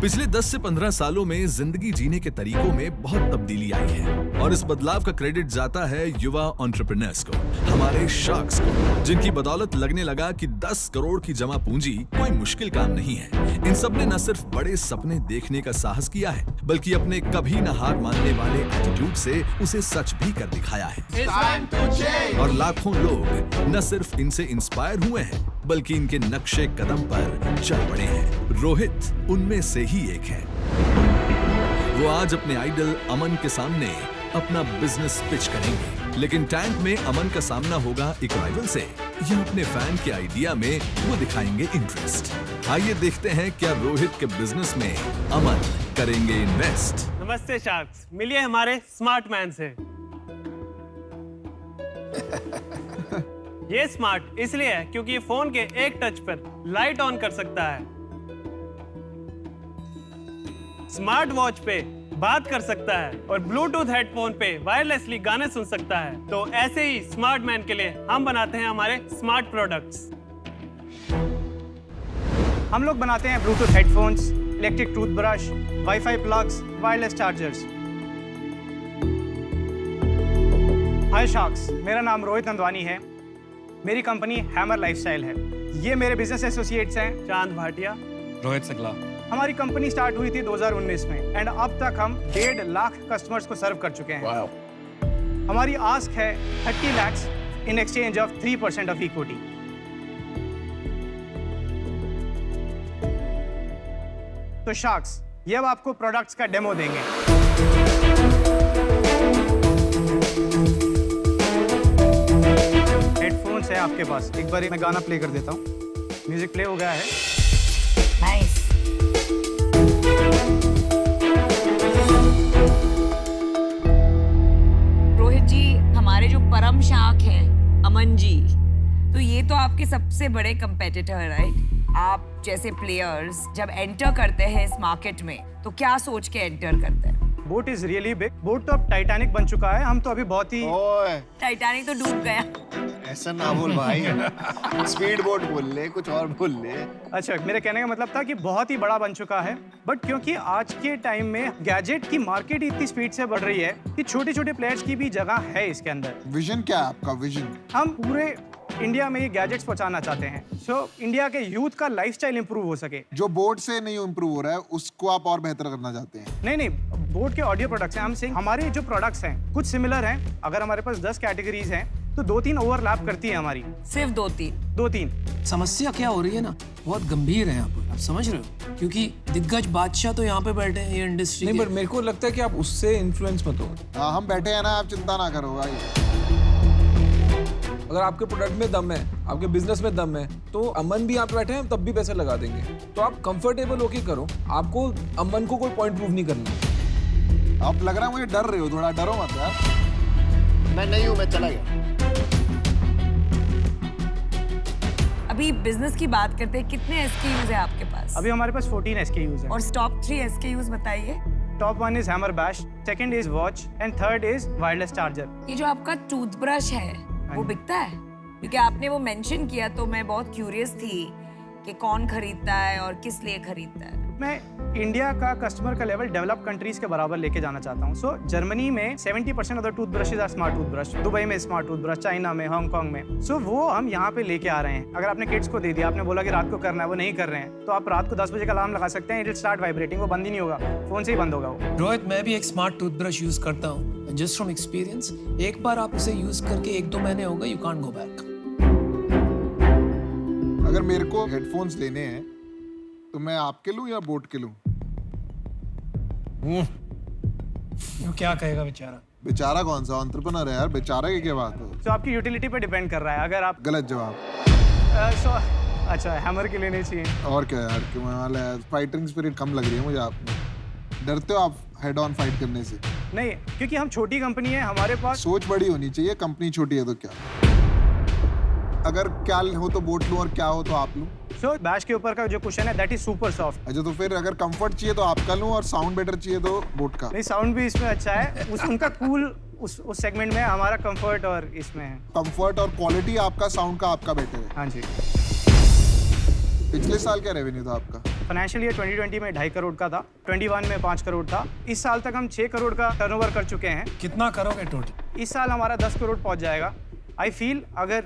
पिछले 10 से 15 सालों में जिंदगी जीने के तरीकों में बहुत तब्दीली आई है और इस बदलाव का क्रेडिट जाता है युवा एंटरप्रेन्योर्स को, हमारे शार्क्स को, जिनकी बदौलत लगने लगा कि 10 करोड़ की जमा पूंजी कोई मुश्किल काम नहीं है। इन सब ने न सिर्फ बड़े सपने देखने का साहस किया है, बल्कि अपने कभी न हार मानने वाले एटीट्यूड से उसे सच भी कर दिखाया है। और लाखों लोग न सिर्फ इनसे इंस्पायर हुए हैं, बल्कि इनके नक्शे कदम पर चल पड़े हैं। रोहित उनमें से ही एक है। वो आज अपने आइडल अमन के सामने अपना बिजनेस पिच करेंगे, लेकिन टैंक में अमन का सामना होगा एक राइवल से या अपने फैन के आइडिया में वो दिखाएंगे इंटरेस्ट। आइए देखते हैं क्या रोहित के बिजनेस में अमन करेंगे इन्वेस्ट। नमस्ते शार्क्स, मिलिए हमारे स्मार्ट मैन से। ये स्मार्ट इसलिए है क्योंकि ये फोन के एक टच पर लाइट ऑन कर सकता है, स्मार्ट वॉच पे बात कर सकता है और ब्लूटूथ हेडफोन पे वायरलेसली गाने सुन सकता है। तो ऐसे ही स्मार्ट मैन के लिए हम बनाते हैं हमारे स्मार्ट प्रोडक्ट्स। हम लोग बनाते हैं Bluetooth headphones, electric toothbrush, wifi plugs, wireless chargers. Hi sharks, मेरा नाम रोहित नंदवानी है। मेरी कंपनी हैमर लाइफस्टाइल है। ये मेरे बिजनेस एसोसिएट्स हैं चांद भाटिया, रोहित सकला। हमारी कंपनी स्टार्ट हुई थी 2019 में एंड अब तक हम 1.5 लाख कस्टमर्स को सर्व कर चुके हैं। हमारी आस्क है 30 lakhs in exchange of 3% of equity. तो शार्क्स, ये अब आपको प्रोडक्ट्स का डेमो देंगे। हेडफोन्स है आपके पास, एक बार मैं गाना प्ले कर देता हूँ। म्यूजिक प्ले हो गया है। नाइस। रोहित जी, हमारे जो परम शार्क हैं अमन जी, तो ये तो आपके सबसे बड़े कंपेटिटर है, राइट? आप जैसे प्लेयर्स जब एंटर करते हैं इस मार्केट में तो क्या सोच के एंटर करते हैं? Boat is really big. Boat तो अब टाइटैनिक बन चुका है। हम तो अभी बहुत ही ओए, टाइटैनिक तो डूब गया। ऐसा ना बोल भाई। स्पीड बोट बोल ले, कुछ और बोल ले। अच्छा, मेरे कहने का मतलब था कि बहुत ही बड़ा बन चुका है, बट क्योंकि आज के टाइम में गैजेट की मार्केट इतनी स्पीड से बढ़ रही है कि छोटे छोटे प्लेयर्स की भी जगह है इसके अंदर। विजन क्या है आपका? विजन हम पूरे इंडिया में ये गैजेट्स पहुंचाना चाहते हैं, सो इंडिया के यूथ का लाइफस्टाइल इंप्रूव हो सके। जो बोट से नहीं इंप्रूव हो रहा है उसको आप और बेहतर करना चाहते हैं? नहीं, बोट के ऑडियो प्रोडक्ट्स हैं। हम सिंह, हमारे जो प्रोडक्ट्स हैं कुछ सिमिलर हैं। अगर हमारे पास 10 कैटेगरीज हैं तो 2-3 ओवरलैप करती है हमारी। सिर्फ 2-3। समस्या क्या हो रही है ना, बहुत गंभीर है यहाँ पर, आप समझ रहे हो? क्योंकि दिग्गज बादशाह तो यहाँ पे बैठे हैं ये इंडस्ट्री नहीं, पर मेरे को लगता है कि आप उससे इन्फ्लुएंस मत हो। हाँ, हम बैठे हैं ना, आप चिंता ना करो भाई। अगर आपके प्रोडक्ट में दम है, आपके बिजनेस में दम है, तो अमन भी यहाँ पे बैठे हैं, तब भी पैसे लगा देंगे। तो आप कंफर्टेबल होके करो, आपको अमन को कोई पॉइंट प्रूव नहीं करना। आप लग रहा है मुझे डर रहे हो, थोड़ा डरो मत यार। मैं नहीं हूँ, मैं चला गया। अभी बिजनेस की बात करते हैं, कितने SKUs है आपके पास? अभी हमारे पास 14 SKUs हैं। और टॉप 3 SKUs बताइए। Top 1 is hammer bash, second is watch and third is wireless charger. ये जो आपका टूथब्रश है वो बिकता है? क्योंकि आपने वो मेंशन किया तो मैं बहुत क्यूरियस थी कि कौन खरीदता है और किस लिए खरीदता है। मैं इंडिया का कस्टमर का लेवल डेवलप कंट्रीज के बराबर लेके जाना चाहता हूँ। सो जर्मनी में 70% of the toothbrushes are smart toothbrush, Dubai में स्मार्ट टूथब्रश, चाइना में, हांगकांग में। सो वो हम यहाँ पे लेके आ रहे हैं। अगर आपने किड्स को दे दिया, आपने बोला कि रात को करना है, वो नहीं कर रहे हैं, तो आप रात को 10 बजे का अलार्म लगा सकते हैं, इट विल स्टार्ट वाइब्रेटिंग, वो बंद ही नहीं होगा, फोन से ही बंद होगा वो। रोहित, मैं भी एक स्मार्ट टूथब्रश यूज करता हूँ, जस्ट फ्रॉम एक्सपीरियंस। एक बार आप उसे यूज करके 1-2 महीने हो गए, यू कांट गो बैक। अगर मेरे को हेडफोन्स लेने हैं तो मैं आपके लूं या बोट के लूं? वो क्या कहेगा बेचारा? बेचारा कौन सा एंटरप्रेन्योर है यार, बेचारा की क्या बात है? तो आपकी यूटिलिटी पे डिपेंड कर रहा है। अगर आप गलत जवाब। अच्छा, हैमर के लेने चाहिए। और क्या यार, क्यों वाला है? फाइटिंग स्पिरिट कम लग रही है मुझे आप में। डरते हो आप हेड ऑन फाइट करने से? नहीं, क्योंकि हम छोटी कंपनी है, हमारे पास सोच बड़ी होनी चाहिए। कंपनी छोटी है तो क्या, अगर क्या हो तो बोट लूं और क्या हो तो आप लूं। सो बैश के ऊपर का जो कुशन है दैट इज सुपर सॉफ्ट। अच्छा, तो फिर अगर कंफर्ट चाहिए तो आपका लूं और साउंड बेटर चाहिए तो बोट का? नहीं, साउंड भी इसमें अच्छा है। उनका कूल उस सेगमेंट में, हमारा कंफर्ट और इसमें है। कंफर्ट और क्वालिटी आपका, साउंड का आपका बेटर है। हाँ जी। पिछले साल क्या रेवेन्यू था आपका? फाइनेंशियल ईयर 2020 में 2.5 करोड़ का था, 21 में 5 करोड़ था। इस साल तक हम 6 करोड़ का टर्नओवर कर चुके हैं। कितना करोगे टोटल? इस साल हमारा 10 करोड़ पहुंच जाएगा। आई फील अगर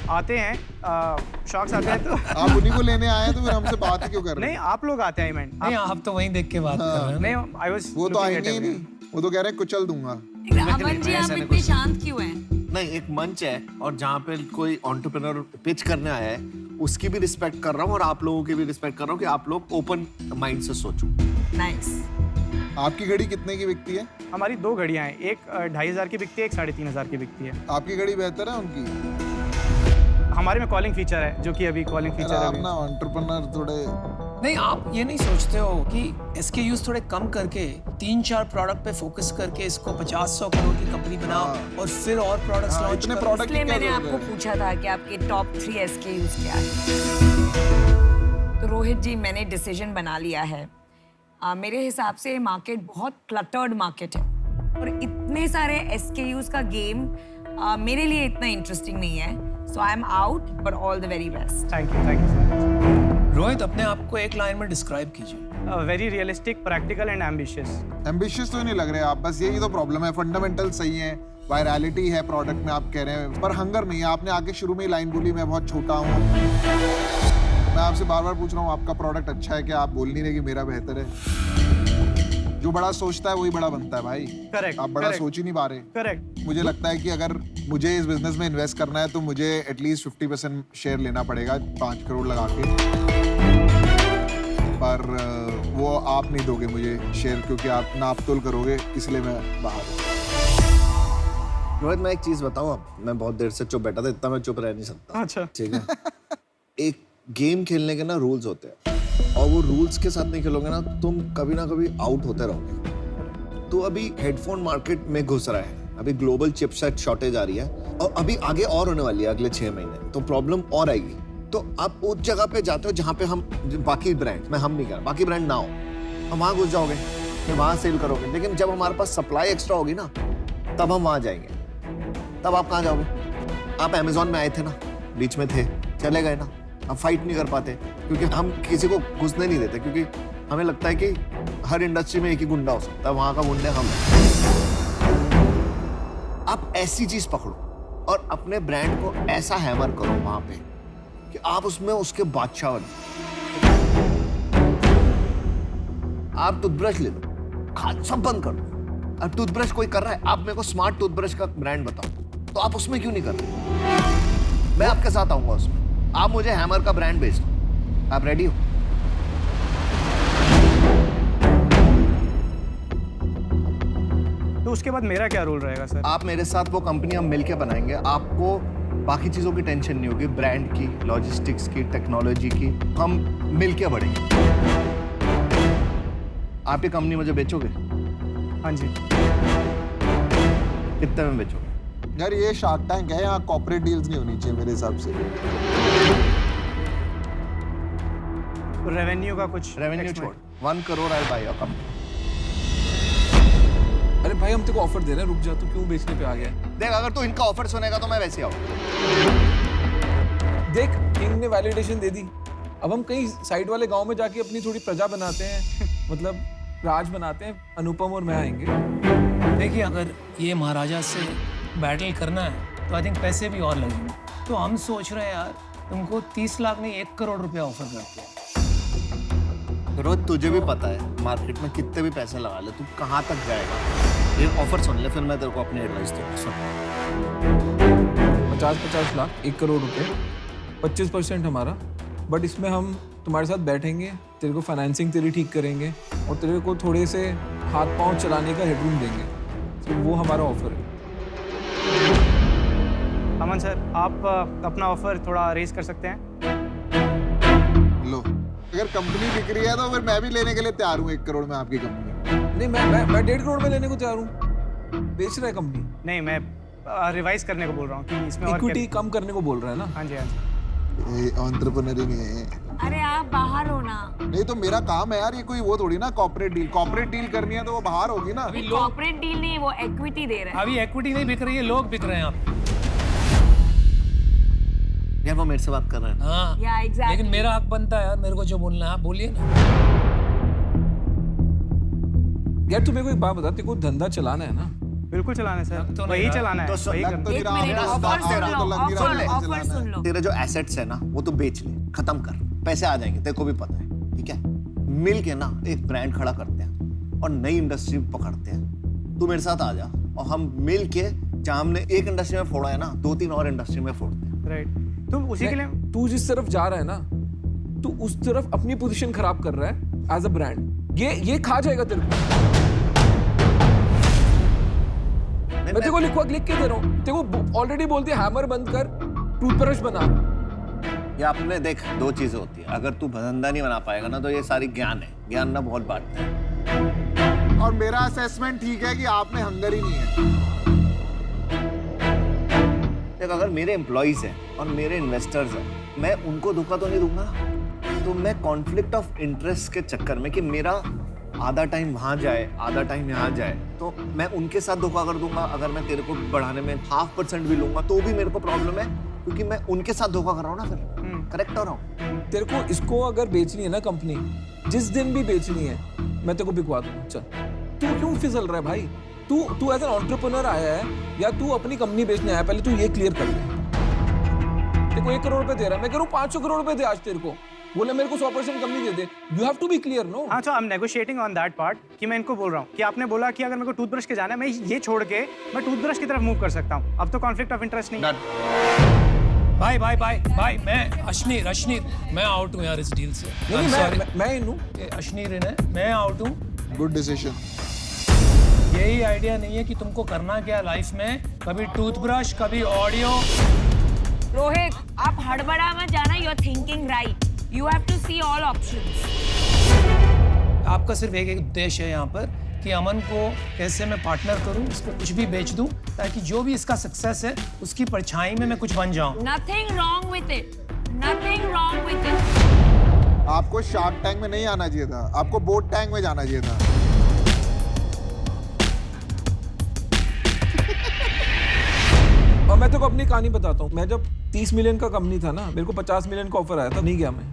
आते हैं शॉक्स आते हैं तो आप उन्हीं को लेने आए हैं तो फिर हमसे बात ही क्यों कर रहे नहीं, हैं? आप लोग आते हैं इवेंट। नहीं, आप तो वहीं देख के बात कर रहे हो। नहीं, आई वाज वो तो आएंगे ही नहीं, वो तो कह रहे हैं कुचल दूंगा। अमन जी आप इतने शांत क्यों हैं? नहीं, एक मंच है और जहाँ पे कोई एंटरप्रेन्योर पिच करने आया है उसकी भी रिस्पेक्ट कर रहा हूँ और आप लोगों की भी रिस्पेक्ट कर रहा हूँ कि आप लोग ओपन माइंड से सोचो। नाइस। आपकी घड़ी कितने की बिकती है? हमारी 2 घड़ियां हैं, एक 2,500 की बिकती है, एक 3,500 की बिकती है। आपकी घड़ी बेहतर है उनकी? हमारे में कॉलिंग फीचर है, जो कि अभी कॉलिंग फीचर है आप अभी। ना एंटरप्रेन्योर थोड़े नहीं, आप ये नहीं सोचते हो कि SKUs थोड़े कम करके 3-4 प्रोडक्ट पे फोकस करके इसको 50-100 करोड़ की कंपनी बनाओ और फिर और प्रोडक्ट्स हाँ, लॉन्च इतने करो। प्रोडक्ट इसलिए की क्या मैंने जरूरत आपको है? पूछा था कि आपके टॉप 3 SKUs क्या है। तो रोहित जी, मैंने डिसीजन बना लिया है। मेरे हिसाब से मार्केट बहुत क्लटर्ड मार्केट है और इतने सारे SKUs का गेम मेरे लिए इतना इंटरेस्टिंग नहीं है। So I am out, but all the very best. Thank you so much. Rohit, अपने आप को एक लाइन में डिस्क्राइब कीजिए। Very realistic, practical and ambitious. Ambitious तो नहीं लग रहे आप, बस यही तो प्रॉब्लम है। फंडामेंटल सही है, वायरलिटी है प्रोडक्ट में, आप कह रहे हैं, पर हंगर नहीं है। आपने आके शुरू में ही लाइन बोली मैं बहुत छोटा हूँ। मैं आपसे बार बार पूछ रहा हूँ आपका प्रोडक्ट अच्छा है क्या? आप बोल नहीं रहे कि मेरा बेहतर है। जो बड़ा सोचता है वही बड़ा बनता है भाई। करेक्ट। आप बड़ा सोच ही नहीं पा रहे। करेक्ट। मुझे लगता है कि अगर मुझे इस बिजनेस में इन्वेस्ट करना है तो मुझे एटलीस्ट 50% शेयर लेना पड़ेगा 5 करोड़ लगा के। पर वो आप नहीं दोगे मुझे शेयर, क्योंकि आप नाप तोल करोगे, इसलिए मैं बाहर हूँ। रोहित, मैं एक चीज बताऊँ, अब मैं बहुत देर से चुप बैठा था, इतना मैं चुप रह नहीं सकता। अच्छा। ठीक है। एक गेम खेलने के ना रूल्स होते हैं और वो रूल्स के साथ नहीं खेलोगे ना तुम कभी ना कभी आउट होते रहोगे। तो अभी हेडफोन मार्केट में घुस रहा है, अभी ग्लोबल चिपसेट शॉर्टेज आ रही है और अभी आगे और होने वाली है अगले 6 महीने, तो प्रॉब्लम और आएगी। तो आप उस जगह पे जाते हो जहाँ पे हम बाकी ब्रांड, मैं हम नहीं कर, बाकी ब्रांड ना हो, हम वहाँ घुस जाओगे, फिर वहाँ सेल करोगे। लेकिन जब हमारे पास सप्लाई एक्स्ट्रा होगी ना, तब हम वहाँ जाएंगे। तब आप कहाँ जाओगे? आप अमेजोन में आए थे ना, बीच में थे, चले गए ना। हम फाइट नहीं कर पाते क्योंकि हम किसी को घुसने नहीं देते, क्योंकि हमें लगता है कि हर इंडस्ट्री में एक ही गुंडा हो सकता है, वहां का गुंडे हम हैं। आप ऐसी चीज पकड़ो और अपने ब्रांड को ऐसा हैमर करो वहां पे कि आप उसमें उसके बादशाह बनो। आप टूथब्रश ले लो, सब बंद कर दो। अब टूथब्रश कोई कर रहा है, आप मेरे को स्मार्ट टूथब्रश का ब्रांड बताओ, तो आप उसमें क्यों नहीं कर रहे? मैं आपके साथ आऊंगा उसमें। आप मुझे हैमर का ब्रांड बेच दो। आप रेडी हो? तो उसके बाद मेरा क्या रोल रहेगा सर? आप मेरे साथ वो कंपनी हम मिलके बनाएंगे। आपको बाकी चीजों की टेंशन नहीं होगी, ब्रांड की, लॉजिस्टिक्स की, टेक्नोलॉजी की, हम मिलके बढ़ेंगे। आप ये कंपनी मुझे बेचोगे? हाँ जी। कितने में बेचोगे? यार ये शार्क टैंक है, यहाँ कॉर्पोरेट डील्स नहीं होनी चाहिए मेरे हिसाब से। रेवेन्यू का कुछ रेवेन्यू छोड़, 1 करोड़ आई बाय योर कंपनी। अरे भाई, हम तेरे को ऑफर दे रहे हैं, रुक जा, तू क्यों बेचने पे आ गया? देख, अगर तू इनका ऑफर सुनेगा तो मैं वैसे आऊँ। देख, किंग ने वैलिडेशन दे दी, अब हम कहीं साइड वाले गांव में जाके अपनी थोड़ी प्रजा बनाते हैं, मतलब राज बनाते हैं। अनुपम और मैं आएंगे। देखिए, अगर ये महाराजा से बैटल करना है तो आई थिंक पैसे भी और लगेंगे। तो हम सोच रहे हैं यार, तुमको 30 लाख नहीं 1 करोड़ रुपया ऑफर करते हैं। रोज तुझे भी पता है मार्केट में कितने भी पैसे लगा ले, तू कहाँ तक जाएगा। ये ऑफर सुन ले, फिर मैं तेरे को अपनी एडवाइस दूंगा। सुन, 50-50 लाख, 1 करोड़ रुपए, 25% हमारा। बट इसमें हम तुम्हारे साथ बैठेंगे, तेरे को फाइनेंसिंग तेरी ठीक करेंगे और तेरे को थोड़े से हाथ पांव चलाने का हेडरूम देंगे। तो वो हमारा ऑफर है। अमन सर, आप अपना ऑफर थोड़ा रेज कर सकते हैं? लो, अगर कंपनी बिक रही है तो फिर मैं भी लेने के लिए तैयार हूँ 1 करोड़ में आपकी कंपनी। नहीं, मैं 1.5 करोड़ में लेने को तैयार हूँ। बेच रहा है कंपनी, नहीं, मैं रिवाइज करने को बोल रहा हूँ कि इसमें और इक्विटी कम करने को बोल रहा है ना। हाँ जी, हाँ जी। ये एंटरप्रेन्योर ही नहीं है। अरे आप बाहर हो ना। नहीं तो मेरा काम है यार, ये कोई वो थोड़ी ना कॉर्पोरेट डील करनी है तो वो बाहर होगी ना। कॉर्पोरेट डील नहीं, वो इक्विटी दे रहा है। अभी इक्विटी नहीं बिक रही है, लोग बिक रहे हैं। आप यार वो मेरे से बात कर रहे हैं। हाँ Yeah, exactly. लेकिन मेरा हक बनता है यार, मेरे को जो बोलना है आप बोलिए ना। यार तू मेरे को एक बात बता, तेरे को धंधा चलाना है ना? बिल्कुल चलाना है सर, तो नहीं वही यार। चलाना है, तो वही लग करना तो है। नहीं एक रहा, मिनट, मेरा ऑफर दांत सुन तेरा लो, तो लग नहीं रहा, ऑफर मुझे ऑफर चलाना है। सुन लो। तेरे जो एसेट्स है ना वो तो बेच ले, खत्म कर, पैसे आ जाएंगे, तेरे को भी पता है, ठीक है? मिल के ना एक ब्रांड खड़ा करते हैं और नई इंडस्ट्री पकड़ते हैं। तू मेरे साथ आ जा और हम मिल के, जहाँ हमने एक इंडस्ट्री में फोड़ा है ना, 2-3 और इंडस्ट्री में फोड़ते हैं। राइट, तो उसी के लिए तू जिस तरफ जा रहा है ना, तू उस तरफ अपनी पोजीशन खराब कर रहा है एज अ ब्रांड। ये खा जाएगा तेरे को। मैं तेरे को लिख के दे रहा हूँ, तेरे को ऑलरेडी बोलते हैं हैमर बंद कर, टूथब्रश बना। ये आपने देख, 2 चीजें होती है, अगर तू धंधा नहीं बना पाएगा ना तो ये सारी ज्ञान है, ज्ञान ना बहुत बांटते हैं। और मेरा असेसमेंट ठीक है कि आप में हंगर ही नहीं है। देख, अगर मेरे एम्प्लॉइज हैं और मेरे इन्वेस्टर्स हैं, मैं उनको धोखा तो नहीं दूंगा ना। तो मैं कॉन्फ्लिक्ट ऑफ इंटरेस्ट के चक्कर में कि मेरा आधा टाइम वहां जाए, आधा टाइम यहाँ जाए, तो मैं उनके साथ धोखा कर दूंगा। अगर मैं तेरे को बढ़ाने में 0.5% भी लूंगा तो भी मेरे को प्रॉब्लम है, क्योंकि मैं उनके साथ धोखा कर रहा हूँ ना। फिर करेक्ट हो रहा हूँ? तेरे को इसको अगर बेचनी है ना कंपनी, जिस दिन भी बेचनी है, मैं तेरे को बिकवा दूंगा। चल, तू क्यों फिसल रहा है भाई? तू एज एन एंटरप्रेन्योर आया है या तू अपनी कंपनी बेचने आया? पहले तू ये क्लियर कर ले। तेरे को 1 करोड़ रुपए दे रहा है, मैं कह रहा हूँ 500 करोड़ रुपए दे आज तेरे को। बोले मेरे को 100% कंपनी दे दे। You have to be clear, no? हाँ, तो I am negotiating on that part कि मैं इनको बोल रहा हूँ कि आपने बोला कि अगर मेरे को टूथब्रश के जाना है, मैं ये छोड़ के मैं टूथब्रश की तरफ मूव कर सकता हूँ। अब तो कॉन्फ्लिक्ट ऑफ इंटरेस्ट नहीं है। भाई मैं अश्नीर मैं आउट हूँ यार इस डील से। नहीं, I'm sorry। मैं इन हूँ। ये अश्नीर इन है, मैं आउट हूँ। Good decision. यही आइडिया नहीं है कि तुमको करना क्या लाइफ में, कभी टूथब्रश, कभी ऑडियो। रोहित, आप हड़बड़ा मत जाना, you are thinking right, you have to see all options. आपका सिर्फ एक उद्देश्य है यहाँ पर कि अमन को कैसे मैं पार्टनर करूँ, इसको कुछ भी बेच दूँ, ताकि जो भी इसका सक्सेस है उसकी परछाई में मैं कुछ बन जाऊँ। Nothing wrong with it, nothing wrong with it. आपको शार्क टैंक में नहीं आना चाहिए था, आपको बोट टैंक में जाना चाहिए था। और मैं तो अपनी कहानी बताता हूँ। मैं जब 30 मिलियन का कंपनी था ना, मेरे को 50 मिलियन का ऑफर आया था, नहीं गया मैं।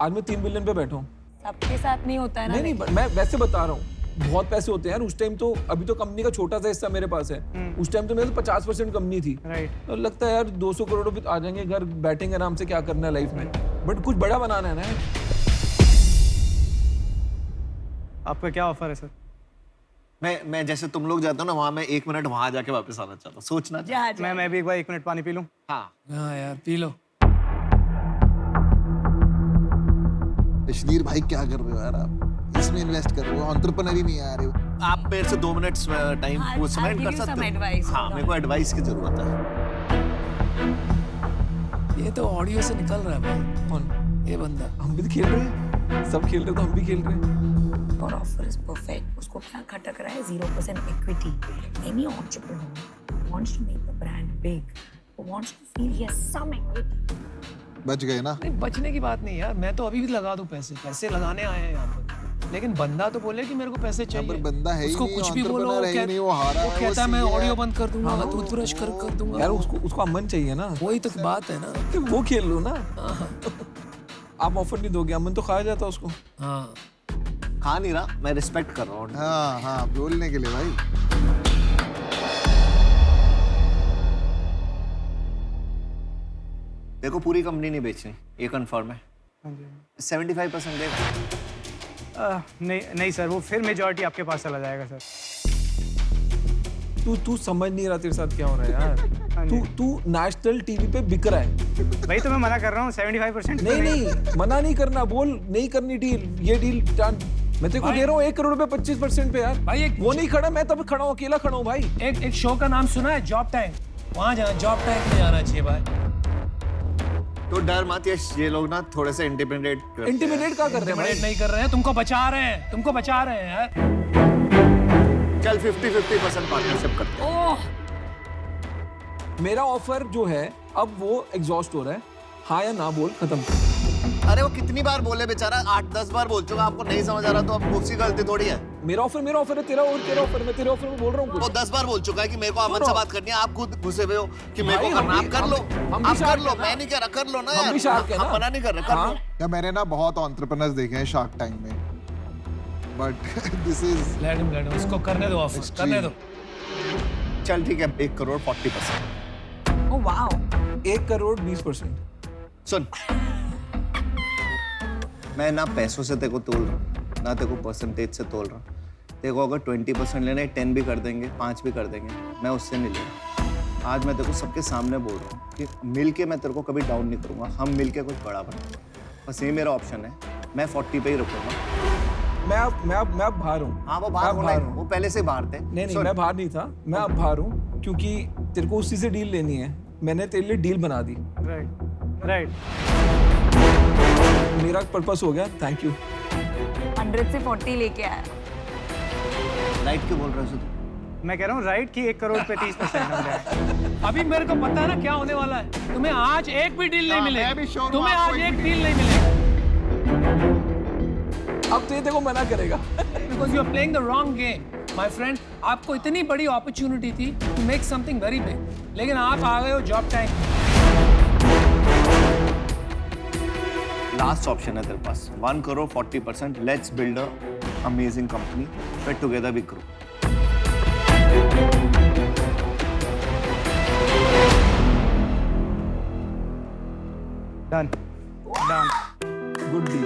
आज मैं 3 मिलियन पे बैठा हूँ। सबके साथ नहीं होता है ना। नहीं, मैं वैसे बता रहा हूँ, बहुत पैसे होते हैं यार उस टाइम। तो अभी तो कंपनी का छोटा सा हिस्सा मेरे पास है, उस टाइम तो मेरे तो 50% कंपनी थी। राइट, तो लगता है यार 200 करोड़ रुपए आ जाएंगे, घर बैठेंगे आराम से, क्या करना है लाइफ में। बट कुछ बड़ा बनाना है ना। आपका क्या ऑफर है सर? मैं जैसे तुम लोग जाते हो ना वहां, मैं 1 मिनट वहां जाके वापस आना चाहता हूँ, सोचना चाहता जा मैं भी एक बार 1 मिनट पानी पी लूँ। हूँ। हाँ, हाँ यार पी लो। अश्नीर भाई क्या कर रहे हो यार आप? इसमें इन्वेस्ट कर रहे हो, एंटरप्रेन्योर ही नहीं आ रहे हो। आप मेरे से 2 मिनट टाइम I'll- वो I'll स्पेंड give कर you सकते some हो? advice, हाँ, hold मेरे को on. एडवाइस की जरूरत है। ये तो ऑडियो से निकल रहा है भाई। कौन? ये बंदा। हम भी तो खेल रहे हैं, सब खेल रहे तो हम भी खेल रहे हैं। और ऑफर इज परफेक्ट। उसको क्या खटक रहा है? 0% equity. Any entrepreneur wants to make the brand big, wants to feel he has some equity. बच गए ना। नहीं, बचने की बात नहीं यार, मैं तो अभी भी लगा दूं पैसे लगाने आए हैं यहाँ पर। लेकिन बंदा तो बोले कि मेरे को पैसे चाहिए। पर बंदा है ही उसको नहीं, कुछ भी बोलो, entrepreneur है ही नहीं, वो हारा है, वो कहता है मैं सीए है। ऑडियो बंद कर दूंगा, टूथब्रश कर दूंगा। यार उसको अमन चाहिए ना, वही तो बात है ना। कि वो खेल लो ना। आप ऑफर नहीं दोगे, अमन तो खाया जाता उसको। हाँ खा नहीं रहा, मैं रिस्पेक्ट कर रहा हूँ। हाँ हाँ, बोलने के लिए भाई। देखो, पूरी कंपनी नहीं बेचनी, ये कंफर्म है। हाँ जी। 75% देगा। नहीं सर, वो फिर मेजॉरिटी आपके पास चला जाएगा सर। तू समझ नहीं रहा तेरे साथ क्या हो रहा है यार। हाँ जी। तू नेशनल टीवी पे बिक रहा है। भाई तो मैं मना कर रहा हूँ 75%। नहीं, मना नहीं करना, बोल नहीं करनी डील, ये डील डन। मैं तेरे को दे रहा हूँ 1 करोड़ रुपए 25% पे यार। भाई वो नहीं खड़ा, मैं तब खड़ा हूँ, अकेला खड़ा हूँ भाई। एक शो का नाम सुना है, जॉब टैंक। वहाँ जाना, जॉब टैंक में जाना चाहिए भाई। तो डर मत, ये लोग ना थोड़े से इंटिमिडेट इंटिमिडेट क्या कर रहे हैं भाई? नहीं कर रहे हैं, तुमको बचा रहे हैं यार। चल 50-50% पार्टनरशिप करते हैं। ओह, मेरा ऑफर जो है अब वो एग्जॉस्ट हो रहा है। हाँ या ना बोल, खत्म कर। अरे वो कितनी बार बोले बेचारा, 8-10 बार बोल चुका, आपको नहीं समझ आ रहा तो अब उसकी गलती थोड़ी है। मेरा ऑफर है, तेरा ऑफर, मैं तेरे ऑफर में बोल रहा हूँ वो 10 बार बोल चुका है कि मेरे को अमन से बात करनी है, आप खुद घुसे हुए हो कि मेरे को भाई, करना, हम आप कर लो, हम भी आप कर शार्क लो, है ना। मैं नहीं कह रहा, कर लो ना हम यार, भी शार्क है ना। हम मना नहीं कर रहे, कर हाँ। लो। या मैंने ना बहुत एंटरप्रेन्योर्स देखे हैं शार्क टैंक में, but this is let him, उसको करने दो ऑफर, करने दो। चल ठीक है, 1 करोड़ 40%। Oh wow 1 crore 20%। सुन, मैं ना पैसों से तेरे को तोल रहा हूँ, ना तेरे को परसेंटेज से तोल रहा हूँ। तेरे को अगर 20% लेना है, 10 भी कर देंगे, 5 भी कर देंगे, मैं उससे नहीं ले रहा। आज मैं तेरे को सबके सामने बोल रहा हूँ कि मिल के मैं तेरे को कभी डाउन नहीं करूँगा, हम मिल के कुछ बड़ा बनाएंगे। बस ये मेरा ऑप्शन है, मैं 40 पे ही रखूँगा। मैं अब बाहर हूँ। हाँ वो बाहर मैं होना बाहर है, हूँ। वो पहले से बाहर थे। नहीं, सुन, मैं बाहर नहीं था, मैं अब बाहर हूँ क्योंकि तेरे को उसी से डील लेनी है। मैंने तेरे लिए डील बना दी, राइट मेरा पर्पस हो गया, थैंक यू। 100 से 40 लेके आया। राइट क्यों बोल रहे हो? मैं कह रहा हूँ राइट कि 1 करोड़ पे 30% हो जाए। अभी मेरे को पता है ना क्या होने वाला है। तुम्हें आज एक भी डील नहीं मैं भी मिलेगी, sure हूँ तुम्हें आपको आज एक एक भी डील नहीं मिलेगी, अब तो ये देखो मना करेगा। because you are playing the wrong game, my friend। आपको इतनी बड़ी अपॉर्चुनिटी थी to make something very big, लेकिन आप आ गए हो जॉब टाइम। लास्ट ऑप्शन है तेरे पास, 1 crore 40%। Let's build a amazing company, फिर together we grow. Done done. Good deal.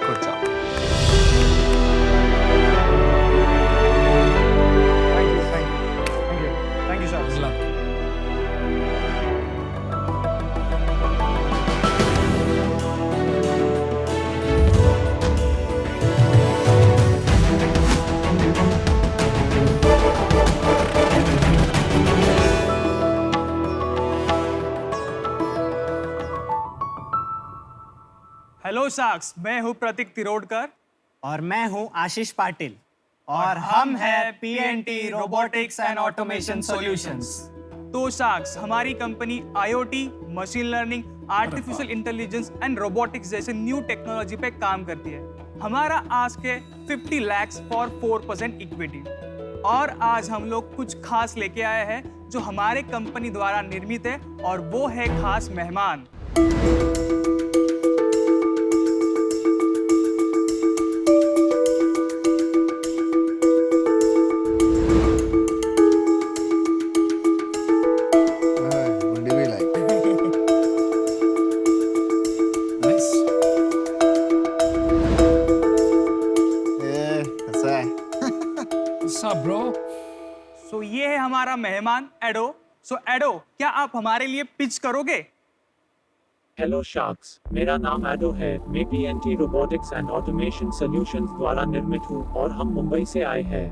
Good job. Thank you sir. Hello sharks, मैं हूँ प्रतीक तिरोडकर। और मैं हूं आशीष पाटिल और हम हैं PNT robotics and automation solutions. तो शार्क्स, हमारी company IoT, machine learning, artificial intelligence and robotics जैसे न्यू टेक्नोलॉजी पे काम करती है। हमारा आस्क है 50 lakhs फॉर 4% इक्विटी। और आज हम लोग कुछ खास लेके आए हैं जो हमारे कंपनी द्वारा निर्मित है, और वो है खास मेहमान। मुंडी भी लाइक। Nice। कैसा है? What's up, bro? सो ये है हमारा मेहमान एडो। सो एडो, क्या आप हमारे लिए पिच करोगे? हेलो शार्क्स, मेरा नाम एडो है। मैं PNT robotics and automation solutions द्वारा निर्मित हूँ और हम मुंबई से आए हैं।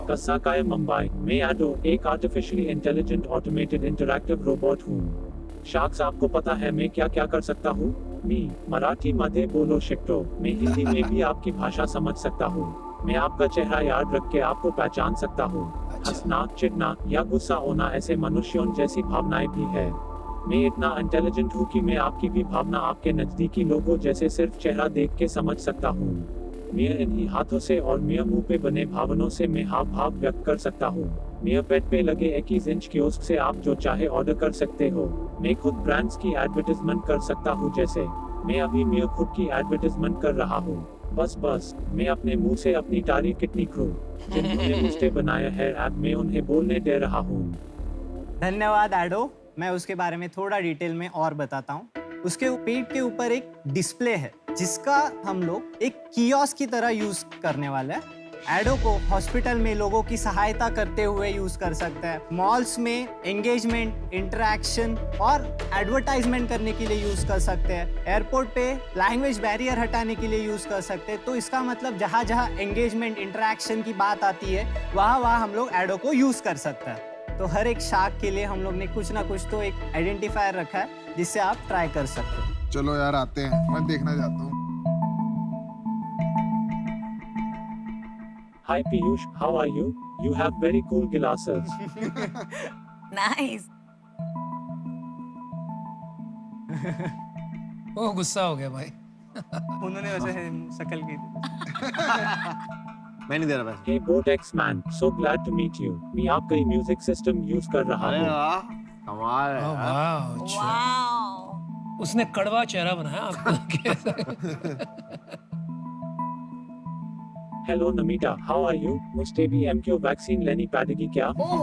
कसाकाय मुंबई। मैं एडो एक artificially intelligent automated interactive robot हूँ। शार्क्स, आपको पता है मैं क्या क्या कर सकता हूँ? मी मराठी मध्ये बोलो शिकतो। मैं हिंदी में भी आपकी भाषा समझ सकता हूँ। मैं आपका चेहरा याद रख के आपको पहचान सकता हूँ। हंसना, चिढ़ना या गुस्सा होना ऐसे मनुष्यों जैसी भावनाएं भी है। मैं इतना इंटेलिजेंट हूँ कि मैं आपकी भी भावना आपके नजदीकी लोगों जैसे सिर्फ चेहरा देख के समझ सकता हूँ। मैं इन्हीं हाथों से और मैं मुंह पे बने भावनों से मैं हाव भाव व्यक्त कर सकता हूँ। मैं पेट पे लगे 21 इंच कियोस्क से आप जो चाहे ऑर्डर कर सकते हो। मैं खुद ब्रांड्स की एडवर्टाइजमेंट कर सकता हूँ, जैसे मैं अभी मैं खुद की एडवर्टाइजमेंट कर रहा हूँ। बस मैं अपने मुंह से अपनी तारीफ कितनी करूँ। जिन्होंने मुझे बनाया है ऐप, मैं उन्हें बोलने दे रहा हूँ। धन्यवाद एडो। मैं उसके बारे में थोड़ा डिटेल में और बताता हूँ। उसके पीठ के ऊपर एक डिस्प्ले है जिसका हम लोग एक कियोस्क की तरह यूज करने वाले हैं। एडो को हॉस्पिटल में लोगों की सहायता करते हुए यूज कर सकते हैं, मॉल्स में एंगेजमेंट, इंटरेक्शन और एडवर्टाइजमेंट करने के लिए यूज कर सकते हैं, एयरपोर्ट पे लैंग्वेज बैरियर हटाने के लिए यूज कर सकते हैं। तो इसका मतलब जहाँ जहाँ एंगेजमेंट, इंटरेक्शन की बात आती है वहाँ हम लोग एडो को यूज कर सकते हैं। तो हर एक शार्क के लिए हम लोग ने कुछ ना कुछ तो एक आइडेंटिफायर रखा है जिससे आप ट्राई कर सकते हो। चलो यार आते हैं, मैं देखना चाहता हूँ। Hi Piyush, how are you? You have very cool glasses. Nice. वो गुस्सा हो गया भाई। उन्होंने वैसे शक्ल की थी। मैं नहीं दे रहा पैसे। Hey Botex man, so glad to meet you. मैं आपका ही म्यूजिक सिस्टम यूज कर रहा अरे हूँ। वाह, कमाल है ओह, यार। वाह, अच्छा। वाओ। उसने कड़वा चेहरा बनाया आपको। Hello Namita, how are you? मुझे भी MQ वैक्सीन लेनी पड़ेगी क्या? ओहो।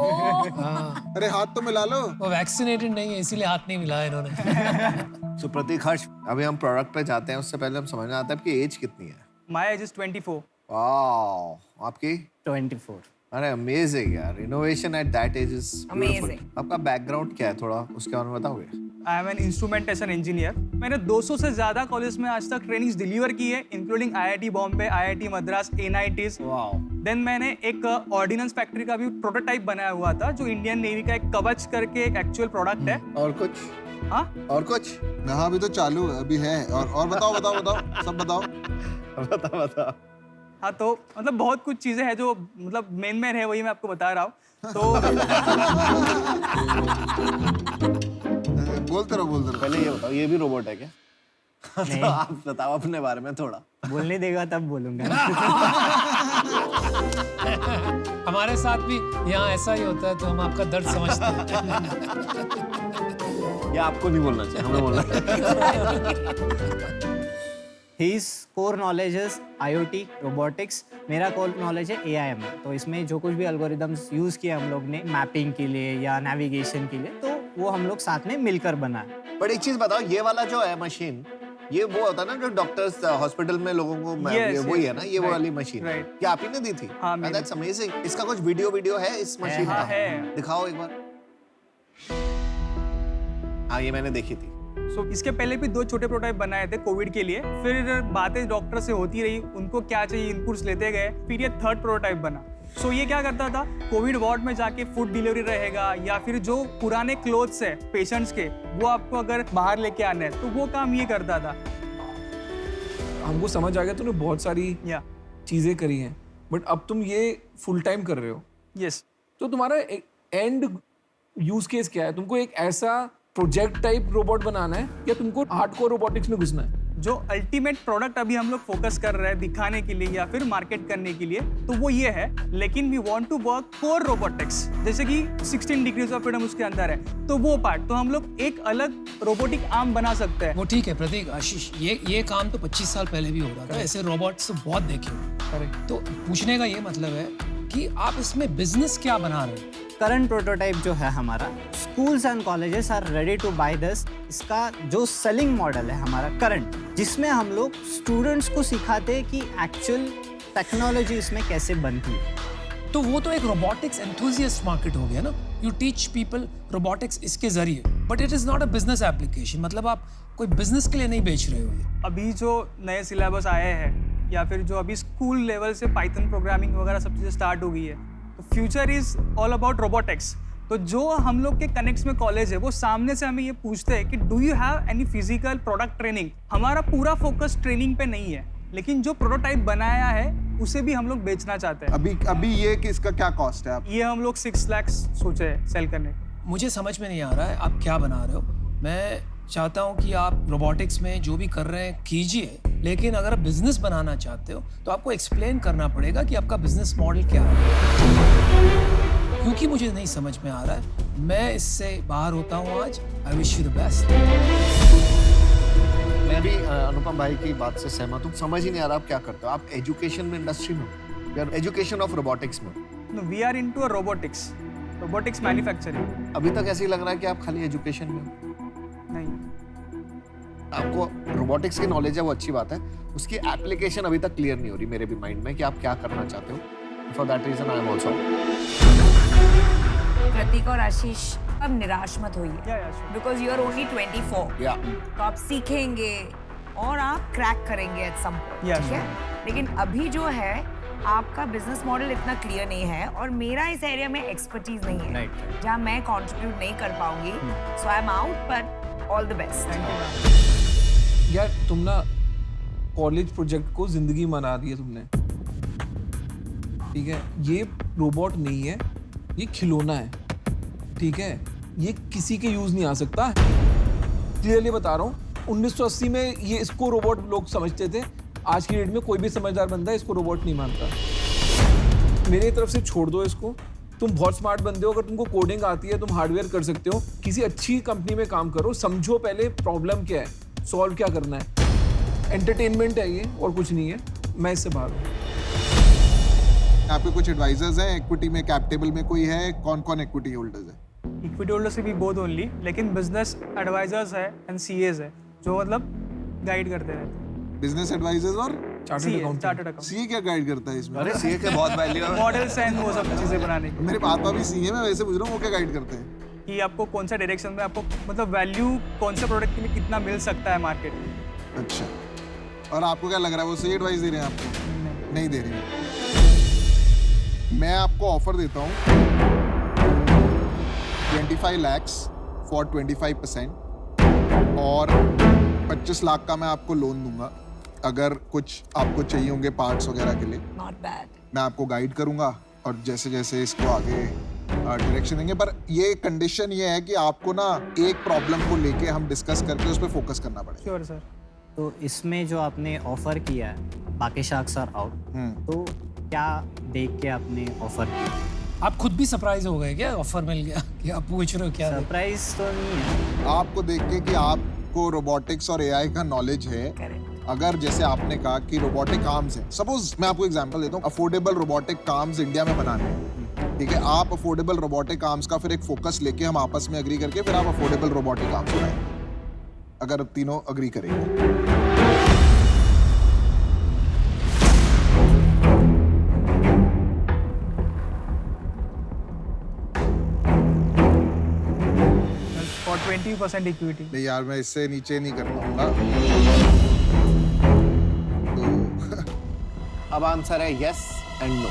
हाँ, अरे हाथ तो मिला लो। वो वैक्सीनेटेड नहीं है इसीलिए हाथ नहीं मिलाया इन्होंने। सो प्रतीक हर्ष, अभी हम प्रोडक्ट पे जाते हैं उससे पहले हम समझना आता है आपकी एज कितनी है। My age is 24। वाह, आपकी 24। अरे अमेजिंग यार, innovation at that age is beautiful. Amazing. आपका बैकग्राउंड क्या है, थोड़ा उसके बारे में बताओगे? I am an instrumentation engineer. मैंने 200 से ज्यादा कॉलेज में आज तक ट्रेनिंग्स डिलीवर की है, including IIT Bombay, IIT Madras, NITs। Wow, then मैंने एक ऑर्डिनेंस फैक्ट्री का भी प्रोटोटाइप बनाया हुआ था, जो इंडियन नेवी का एक कवच करके एक एक्चुअल प्रोडक्ट है। और कुछ? हाँ, और कुछ? हाँ अभी तो चालू है, अभी है। और बताओ सब बताओ। बता। हाँ तो मतलब बहुत कुछ चीजें हैं जो मतलब मेन है, वही मैं आपको बता रहा हूँ। तो बोलते रहो। पहले ये बताओ, ये भी रोबोट है क्या? तो आप बताओ अपने बारे में थोड़ा। बोलने देगा तब बोलूंगा। हमारे साथ भी यहाँ ऐसा ही होता है, तो हम आपका दर्द समझते हैं। ये आपको नहीं बोलना चाहिए, हमें बोलना चाहिए। His core knowledge is IoT, robotics। मेरा core knowledge है AIML। तो इसमें जो कुछ भी algorithms यूज़ किए हम लोग ने मैपिंग के लिए या नेविगेशन के लिए, तो वो हम लोग साथ में मिलकर बनाए। बट एक चीज बताओ, ये वाला जो है मशीन, ये वो होता है ना जो डॉक्टर्स हॉस्पिटल में लोगों को ये वही है ना, ये वो वाली मशीन है। right. ये आप ही ने दी थी? हाँ, मैंने। That's amazing. इसका कुछ वीडियो है इस मशीन हाँ, का? है। दिखाओ एक बार। हाँ, ये मैंने देखी थी। इसके पहले भी 2 छोटे प्रोटोटाइप बनाए थे कोविड के लिए। फिर बातें डॉक्टर से होती रही, उनको क्या चाहिए इनपुट्स लेते गए, फिर ये 3rd प्रोटोटाइप बना। ये क्या करता था, कोविड वार्ड में जाके फूड डिलीवरी रहेगा, या फिर जो पुराने क्लोथ्स है पेशेंट्स के, वो आपको अगर बाहर लेके आने हैं, तो वो काम ये करता था। हमको समझ आ गया तूने बहुत सारी या चीजें करी हैं, बट अब तुम ये फुल टाइम कर रहे हो, यस। तो तुम्हारा एंड यूज केस क्या है? तुमको एक ऐसा प्रोजेक्ट टाइप रोबोट बनाना है या तुमको हार्डकोर रोबोटिक्स में घुसना है? जो अल्टीमेट प्रोडक्ट अभी हम लोग फोकस कर रहे हैं दिखाने के लिए या फिर मार्केट करने के लिए, तो वो ये है। लेकिन we want to work core robotics, जैसे कि 16 डिग्रीज ऑफ फ्रीडम उसके अंदर है, तो वो पार्ट तो हम लोग एक अलग रोबोटिक आर्म बना सकते हैं। वो ठीक है प्रतीक, आशीष, ये काम तो 25 साल पहले भी हो रहा था। ऐसे रोबोट्स तो बहुत देखे हुए। तो पूछने का ये मतलब है कि आप इसमें बिजनेस क्या बना रहे हैं? करंट प्रोटोटाइप जो है हमारा, schools and colleges are ready to buy this. इसका जो सेलिंग मॉडल है हमारा करंट, जिसमें हम लोग स्टूडेंट्स को सिखाते हैं कि एक्चुअल टेक्नोलॉजी इसमें कैसे बनती है। तो वो तो एक रोबोटिक्स एंथुसियास्ट मार्केट हो गया ना। यू टीच पीपल रोबोटिक्स इसके जरिए, but it is not a business application. मतलब आप कोई बिजनेस के लिए नहीं बेच रहे हो ये। अभी जो नए सिलेबस आए हैं, या फिर जो अभी स्कूल लेवल से पाइथन प्रोग्रामिंग वगैरह सब चीज़ें स्टार्ट हो गई है, तो future is all about robotics. तो जो हम लोग के कनेक्ट्स में कॉलेज है, वो सामने से हमें ये पूछते हैं कि do you have any physical product training. हमारा पूरा फोकस ट्रेनिंग पे नहीं है, लेकिन जो प्रोटोटाइप बनाया है उसे भी हम लोग बेचना चाहते हैं। अभी ये कि इसका क्या कॉस्ट है? आप ये हम लोग 6 लाख सोचे हैं सेल करने। मुझे समझ में नहीं आ रहा है आप क्या बना रहे हो। मैं चाहता हूँ कि आप रोबोटिक्स में जो भी कर रहे हैं कीजिए, लेकिन अगर आप बिजनेस बनाना चाहते हो तो आपको एक्सप्लेन करना पड़ेगा कि आपका बिजनेस मॉडल क्या है, क्योंकि मुझे नहीं समझ में आ रहा है। मैं इससे बाहर होता हूँ आज। I wish you the best. मैं भी अनुपम भाई की बात से सहमत हूँ। समझ ही नहीं आ रहा आप क्या करते हो। आप एजुकेशन में, इंडस्ट्री में, या एजुकेशन ऑफ रोबोटिक्स में? No, we are into a robotics manufacturing. अभी तक ऐसे ही लग रहा है कि आप खाली एजुकेशन में हो। नहीं, आपको रोबोटिक्स की नॉलेज है, वो अच्छी बात है। उसकी एप्लीकेशन अभी तक क्लियर नहीं हो रही मेरे भी माइंड में कि आप क्या करना चाहते हो। For that reason I am also. Prateek और आशीष, अब निराश मत होइए, Yeah, sure. Because you are only 24। या तो आप सीखेंगे और आप क्रैक करेंगे एट सम पॉइंट, Yeah, ठीक है? लेकिन अभी जो है आपका बिजनेस मॉडल इतना क्लियर नहीं है, और मेरा इस एरिया में एक्सपर्टीज नहीं है, जहाँ मैं कंट्रीब्यूट नहीं कर पाऊंगी। So I am out, but all the best. यार तुम ना कॉलेज प्रोजेक्ट को जिंदगी बना दी है तुमने, ठीक है? ये रोबोट नहीं है, ये खिलौना है, ठीक है? ये किसी के यूज नहीं आ सकता। क्लियरली बता रहा हूँ, 1980 में ये इसको रोबोट लोग समझते थे, आज की डेट में कोई भी समझदार बंदा इसको रोबोट नहीं मानता। मेरी तरफ से छोड़ दो इसको, तुम बहुत स्मार्ट बंदे हो, अगर तुमको कोडिंग आती है, तुम हार्डवेयर कर सकते हो, किसी अच्छी कंपनी में काम करो, समझो पहले प्रॉब्लम क्या है, सॉल्व क्या करना है। एंटरटेनमेंट है ये और कुछ नहीं है, मैं इससे बाहर हूँ। आपके कुछ एडवाइजर्स हैं इक्विटी में, कैप टेबल में कोई है? कौन कौन इक्विटी होल्डर्स है? इक्विटी होल्डर्स भी बोथ ओनली, लेकिन बिजनेस एडवाइजर्स है एंड सीएज है जो मतलब गाइड करते रहते हैं। बिजनेस एडवाइजर्स और चार्टर्ड अकाउंट सीए क्या गाइड करता है इसमें? अरे सीए के बहुत वैल्यू है। मॉडल्स एंड वो सब चीजें बनाने की, मेरे पापा भी सीए में, वैसे पूछ रहा हूँ वो क्या गाइड करते हैं? कि आपको कौन सा डायरेक्शन में आपको मतलब वैल्यू कौन से प्रोडक्ट के लिए कितना मिल सकता है मार्केट में। अच्छा, और आपको क्या लग रहा है वो सही एडवाइस दे रहे हैं आपको? नहीं दे रहे हैं। मैं आपको ऑफर देता हूँ 25 lakhs फॉर 25% और 25 लाख का मैं आपको लोन दूंगा अगर कुछ आपको चाहिए होंगे पार्ट्स वगैरह के लिए। Not bad. मैं आपको गाइड करूंगा और जैसे जैसे इसको आगे डायरेक्शन देंगे, पर ये कंडीशन ये है कि आपको ना एक प्रॉब्लम को लेके हम डिस्कस करके उस पर फोकस करना पड़ेगा। Sure sir. तो इसमें जो आपने ऑफर किया है बाकी शार्क्स आर आउट, तो क्या देख के आपने ऑफर किया? आप खुद भी सरप्राइज हो गए क्या ऑफर मिल गया कि आप पूछ रहे हो क्या? सरप्राइज तो नहीं है आपको देख के कि आपको रोबोटिक्स और एआई का नॉलेज है। अगर जैसे आपने कहा कि रोबोटिक आर्म्स है, सपोज मैं आपको एग्जांपल देता हूँ, अफोर्डेबल रोबोटिक आर्म्स इंडिया में बनाने हैं, ठीक है? आप अफोर्डेबल रोबोटिक आर्म्स का फिर एक फोकस लेके हम आपस में एग्री करके फिर आप अफोर्डेबल रोबोटिक आर्म्स बनाएंगे, अगर तीनों एग्री करेंगे। और 20% इक्विटी। नहीं यार, मैं इससे नीचे नहीं कर पाऊंगा। अब आंसर है यस एंड नो।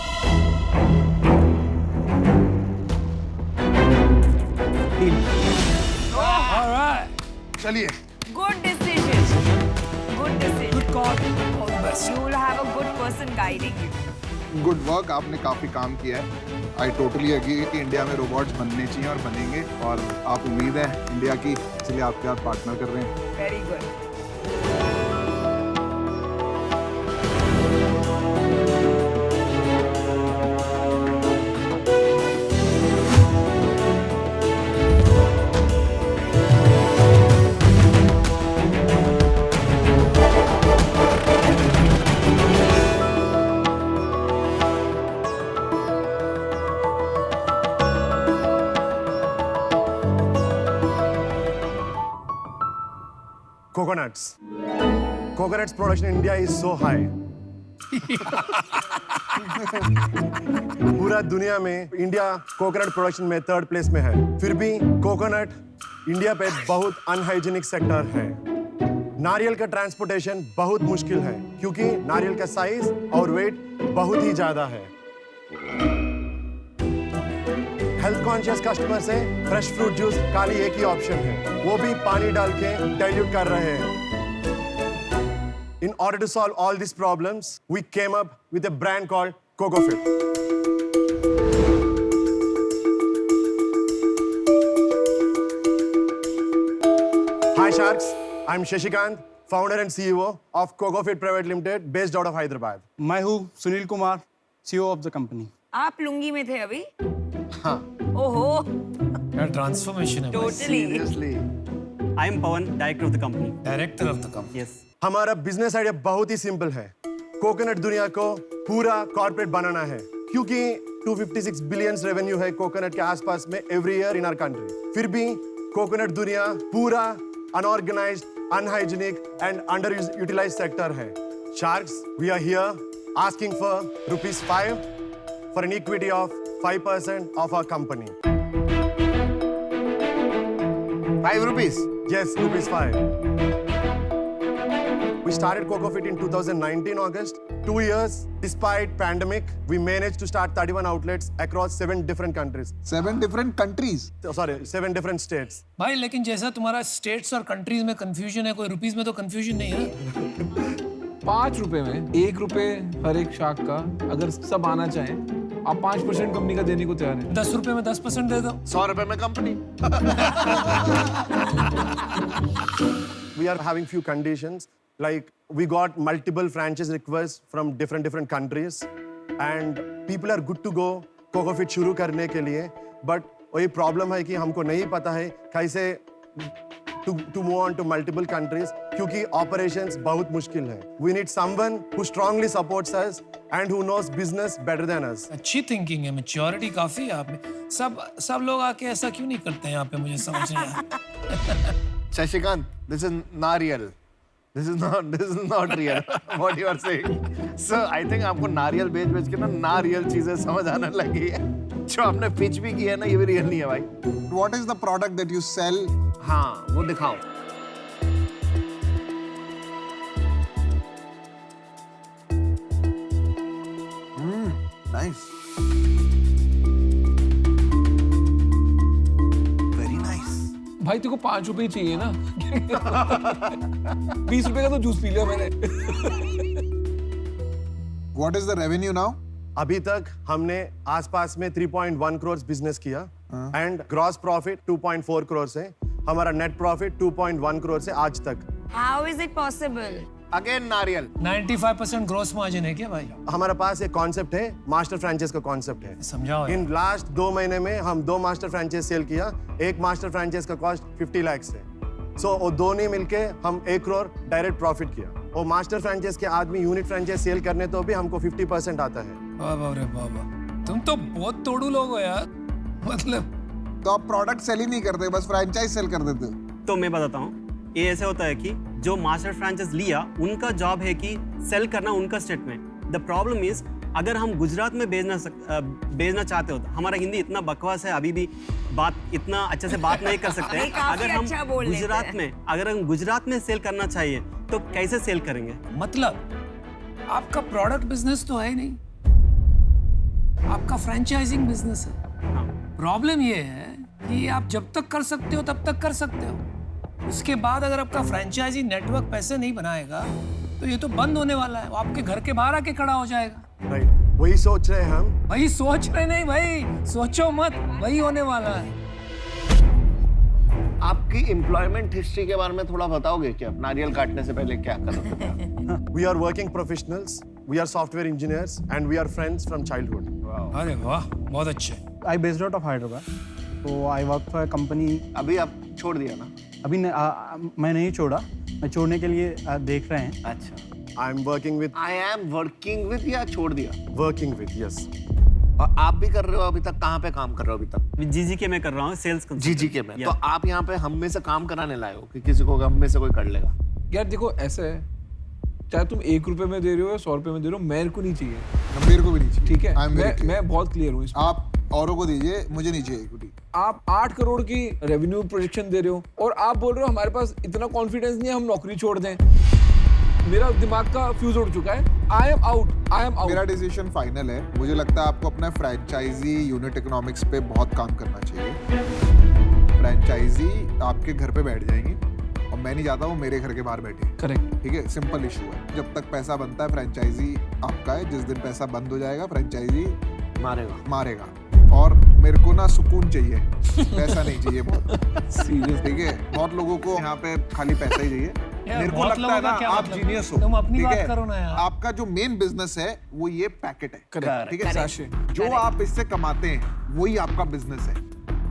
ऑलराइट, चलिए। Good decision. Good decision. Good call, all the best. You will have a good person guiding you. Good work, आपने काफी काम किया है। आई टोटली एग्री कि इंडिया में रोबोट्स बनने चाहिए और बनेंगे, और आप उम्मीद है इंडिया की, इसलिए आपके साथ पार्टनर कर रहे हैं। Very good. Coconuts production in India is so high. पूरा दुनिया में इंडिया कोकोनट प्रोडक्शन में 3rd प्लेस में है, फिर भी कोकोनट इंडिया पे बहुत अनहाइजीनिक सेक्टर है। नारियल का ट्रांसपोर्टेशन बहुत मुश्किल है क्योंकि नारियल का साइज और वेट बहुत ही ज्यादा है। हेल्थ कॉन्शियस कस्टमर से फ्रेश फ्रूट जूस खाली एक ही ऑप्शन है, वो भी पानी डाल के डाइल्यूट कर रहे हैं। In order to solve all these problems, we came up with a brand called CocoFit. Hi Sharks, I'm Shashikant, founder and CEO of CocoFit Private Limited, based out of Hyderabad. मैं हूँ Sunil Kumar, CEO of the company. आप लुंगी में थे अभी? हाँ। ओहो, क्या transformation है। totally. Seriously. I am Pawan, director of the company. Director of the company. Yes. हमारा बिजनेस आइडिया बहुत ही सिंपल है। कोकोनट दुनिया को पूरा कॉर्पोरेट बनाना है क्योंकि 256 बिलियन रेवेन्यू है कोकोनट के आसपास में every year in our country. फिर भी कोकोनट दुनिया पूरा unorganised, unhygienic and underutilised sector है। Sharks, we are here asking for ₹5 for an equity of 5% of our company. ₹5? Yes, ₹5. We started CocoFit in 2019 August. 2 years, despite pandemic, we managed to start 31 outlets across 7 different countries. 7 different countries? Sorry, 7 different states. भाई लेकिन जैसा तुम्हारा states और countries में confusion है, कोई rupees में तो कंफ्यूजन नहीं है। ₹5 में ₹1 हर एक शार्क का, अगर सब आना चाहें आप 5% कंपनी का देने को तैयार हैं। 10 रुपए में 10% दे दो। 100 रुपए में company. We are having few conditions, like we got multiple franchise requests from different countries, and people are good to go CocoFit शुरू करने के लिए, but वही प्रॉब्लम है कि हमको नहीं पता है कैसे to move on to multiple countries, क्योंकि operations बहुत मुश्किल है. We need someone who strongly supports us and who knows business better than us. अच्छी थिंकिंग है, मैच्योरिटी काफी है आप में। सब लोग आके ऐसा क्यों नहीं करते हैं यहाँ पे, मुझे समझ नहीं आया। Shashikant, this is not real. This is not real. What you are saying. So I think आपको नारियल बेच के ना रियल चीजें समझ आने लगी है। जो आपने पिच भी किया है ना, ये भी रियल नहीं है भाई। What is the product that you sell? हाँ, वो दिखाओ। Nice. Very nice. भाई तेरे को 5 रुपए ही चाहिए ना। 20 रुपए का तो जूस पी लिया मैंने। What is the revenue now? अभी तक हमने आसपास में 3.1 करोड़ बिजनेस किया एंड ग्रॉस प्रॉफिट 2.4 करोड़ से, हमारा नेट प्रॉफिट 2.1 करोड़ से आज तक। How is it possible? Again नारियल। 95% ग्रोस मार्जिन है क्या भाई? हमारे पास एक कॉन्सेप्ट है, मास्टर फ्रैंचाइज का कॉन्सेप्ट है। समझाओ। इन लास्ट 2 महीने में हम 2 मास्टर फ्रैंचाइज सेल किया। एक मास्टर फ्रैंचाइज का कॉस्ट 50 लाख है। सो वो दोनों मिलके हम 1 करोड़ डायरेक्ट प्रॉफिट किया। वो मास्टर फ्रैंचाइज के आदमी यूनिट फ्रैंचाइज सेल करने तो भी हमको 50% आता है। बाबा रे बाबा, तुम तो बहुत तोड़ू लोग हो यार। मतलब तो आप प्रोडक्ट सेल ही नहीं करते, बस फ्रैंचाइज सेल कर देते हो। तो मैं बताता हूँ, ये ऐसे होता है कि जो मास्टर फ्रैंचाइज लिया उनका जॉब है कि सेल करना उनका स्टेट में। द प्रॉब्लम इज अगर हम गुजरात में भेजना चाहते हो, हमारा हिंदी इतना बकवास है, अभी भी बात इतना अच्छे से बात नहीं कर सकते हैं। अगर हम गुजरात में सेल करना चाहिए तो कैसे सेल करेंगे? मतलब आपका प्रोडक्ट बिजनेस तो है नहीं, आपका फ्रेंचाइजिंग बिजनेस है। प्रॉब्लम ये है कि आप जब तक कर सकते हो तब तक कर सकते हो, उसके बाद अगर आपका फ्रेंचाइजी नेटवर्क पैसे नहीं बनाएगा तो ये तो बंद होने वाला है, वो आपके घर के बाहर आके खड़ा हो जाएगा। राइट, वही सोच रहे हैं हम। वही सोच रहे नहीं भाई, सोचो मत, वही होने वाला है। आपकी एम्प्लॉयमेंट हिस्ट्री के बारे में थोड़ा बताओगे क्या? नारियल काटने से पहले क्या कर रहे थे? We are working professionals, we are software engineers and we are friends from childhood. अरे वाह, बहुत अच्छे। I based out of Hyderabad, so I work for a company. अभी आप छोड़ दिया ना? अभी मैं नहीं छोड़ा, मैं छोड़ने के लिए देख रहे हैं। अच्छा। I am working with या छोड़ दिया? Working with, yes. और आप भी कर रहे हो अभी तक? कहाँ पे काम कर रहे हो अभी तक? जीजीके में कर रहा हूँ, सेल्स जीजीके में। तो आप यहाँ पे हम में से काम कराने लाए हो कि किसी को हम में से कोई कर लेगा? यार देखो ऐसा है, चाहे तुम 1 रुपए में दे रहे हो या 100 रुपए में दे रहे हो, मेरे को नहीं चाहिए। मेरे को भी नहीं चाहिए। ठीक है, मैं बहुत क्लियर हूँ इसमें। आप औरों को दीजिए, मुझे नहीं चाहिए इक्विटी। आप 8 करोड़ की रेवेन्यू प्रोजेक्शन दे रहे हो और आप बोल रहे हो हमारे पास इतना कॉन्फिडेंस नहीं है, हम नौकरी छोड़ दें। मेरा दिमाग का फ्यूज उड़ चुका है। आई एम आउट। मेरा डिसीजन फाइनल है। मुझे लगता है आपको अपना फ्रैंचाइजी यूनिट इकोनॉमिक्स पे बहुत काम करना चाहिए। फ्रैंचाइजी आपके घर पे बैठ जाएंगे और मैं नहीं चाहता वो मेरे घर के बाहर बैठे। करेक्ट। ठीक है, सिंपल इशू है। जब तक पैसा बनता है फ्रैंचाइजी आपका है, जिस दिन पैसा बंद हो जाएगा फ्रैंचाइजी मारेगा। और मेरे को ना सुकून चाहिए, पैसा नहीं चाहिए बहुत। सीरियस। ठीक है, बहुत लोगों को यहाँ पे खाली पैसा ही चाहिए। मेरे को लगता है ना आप जीनियस हो। तुम अपनी ठीक बात है? करो ना यार। आपका जो मेन बिजनेस है वो ये पैकेट है। करेक्ट। ठीक है, जो आप इससे कमाते हैं वही आपका बिजनेस है।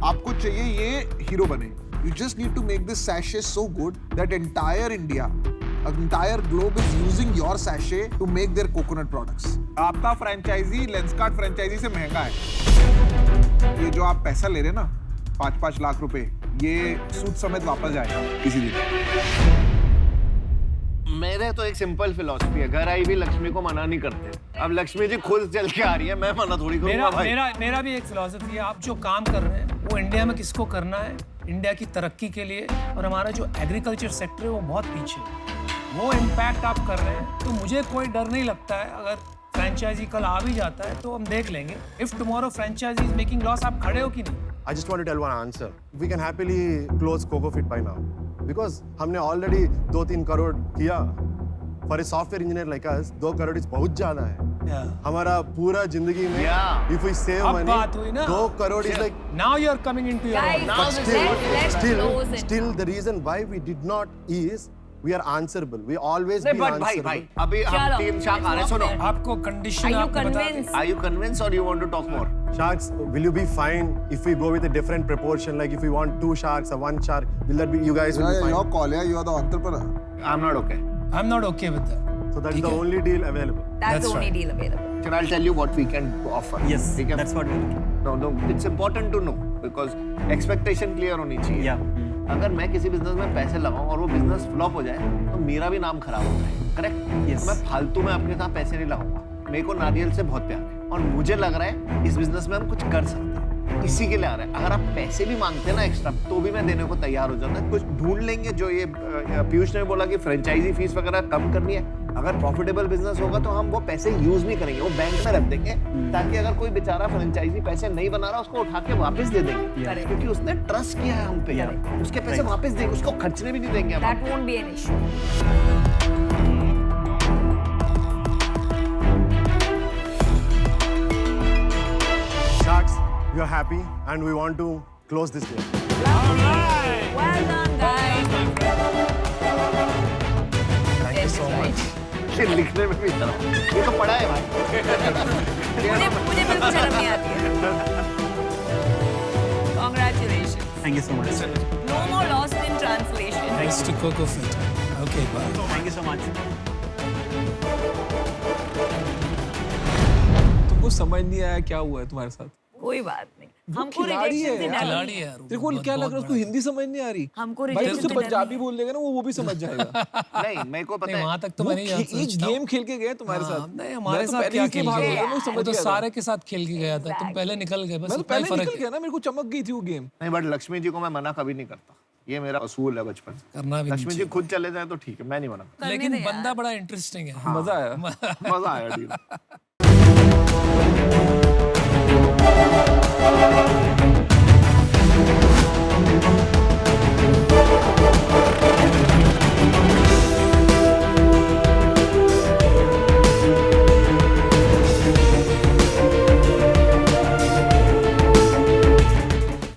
आपको चाहिए ये हीरो बने। You just need to make this sachet so good that entire globe is using your sachet to make their coconut products. आपका फ्रैंचाइजी लेंसकार्ट फ्रैंचाइजी से महंगा है। ये जो आप पैसा ले रहे हैं ना, 5-5 लाख रुपए, ये सूद समेत वापस जाएगा किसी दिन। मेरे तो एक सिंपल फिलॉसफी है, घर आई भी लक्ष्मी को मना नहीं करते। अब लक्ष्मी जी खुद चल के आ रही है, मैं मना थोड़ी करूंगा भाई। मेरा भी एक फिलॉसफी है, आप जो काम कर रहे हैं वो इंडिया में किसको करना है, इंडिया की तरक्की के लिए। और हमारा जो एग्रीकल्चर सेक्टर है वो बहुत पीछे है, वो इम्पैक्ट आप कर रहे हैं। तो मुझे कोई डर नहीं लगता है, अगर फ्रैंचाइजी कल आ भी जाता है तो हम देख लेंगे। If tomorrow franchisee is making loss, आप खड़े हो कि नहीं? I just want to tell one answer. We can happily close CocoFit by now because हमने already 2-3 करोड़ किया। For a software engineer like us, 2 crore is बहुत ज़्यादा है। हमारा पूरा जिंदगी में if we save अब money, बात हुई ना। 2 crore is like Now you are coming into your Guys, own. but let's close it. still the reason why we did not is we are answerable. We always be but भाई answerable. अभी हम चलो, 3 shark आ रहे हैं, सुनो। आपको condition Are you आपको बता दें। convinced? Are you convinced or you want to talk more? Sharks, will you be fine if we go with a different proportion? Like if we want 2 sharks or 1 shark, will that be you guys will be fine? your call, yeah. You are the entrepreneur. I'm not okay. I'm not okay with that. So that's ठीक the है। only deal available. That's the only deal available. Then I'll tell you what we can offer. Yes, ठीक है? that's what we do. No, it's important to know because expectation clear होनी चाहिए। Yeah. अगर मैं किसी business में पैसे लगाऊं और वो बिजनेस फ्लॉप हो जाए तो मेरा भी नाम खराब होता है, करेक्ट? Yes. तो मैं फालतू में आपके साथ पैसे नहीं लगाऊंगा। मेरे को नारियल से बहुत प्यार है और मुझे लग रहा है इस बिजनेस में हम कुछ कर सकते हैं, इसी के लिए आ रहा है। अगर आप पैसे भी मांगते हैं ना एक्स्ट्रा तो भी मैं देने को तैयार हो जाता है। कुछ ढूंढ लेंगे जो ये पीयूष ने बोला कि फ्रेंचाइजी फीस वगैरह कम करनी है। अगर प्रॉफिटेबल बिजनेस होगा तो हम वो पैसे यूज नहीं करेंगे, वो बैंक में रख देंगे ताकि अगर कोई बेचारा फ्रेंचाइजी पैसे नहीं बना रहा उसको उठा के वापस दे देंगे, क्योंकि उसने ट्रस्ट किया है हम पे, उसके पैसे वापस देंगे, उसको खर्चने भी नहीं देंगे हम। That won't be an issue. Sharks, we are happy and we want to close this deal. Well done, guys. Thank you so much. ये लिखने में भी इतना ये तो पढ़ा है भाई। मुझे बिल्कुल शर्म नहीं आती है। Congratulations. Thank you so much. No more lost in translation. Thanks to Coco Fit. Okay, bye. Thank you so much. तुमको समझ नहीं आया क्या हुआ है तुम्हारे साथ? कोई बात नहीं। हमको खिलाड़ी है rejection से यार। डर खिलाड़ी नहीं है यार। तेरे को क्या लग रहा है उसको हिंदी समझ नहीं आ रही? हमको भाई rejection उससे से डर पंजाबी नहीं। बोल लेगा ना वो भी समझ जाएगा। नहीं मेरे को पता नहीं है वहां तक तो मैं नहीं ये सोचता हूँ। गेम खेल के गए तुम्हारे हाँ, साथ। नहीं हमारे मैं तो साथ पहले क्या ही खेल भाग के गया, गया मैं वो समझ तो गया था। सारे के साथ खेल के गया था। तुम पहले निकल गए बस मैं तो इतना ही पहले फर्क निकल गया ना, मेरे को चमक गई थी वो गेम। नहीं बट लक्ष्मी जी को मैं मना कभी नहीं करता, ये मेरा असूल है बचपन से। करना भी नहीं लक्ष्मी जी खुद चले जाए तो ठीक है, मैं नहीं मना करता। लेकिन दे यार। बंदा बड़ा इंटरेस्टिंग है। मजा आया। मजा आया डील।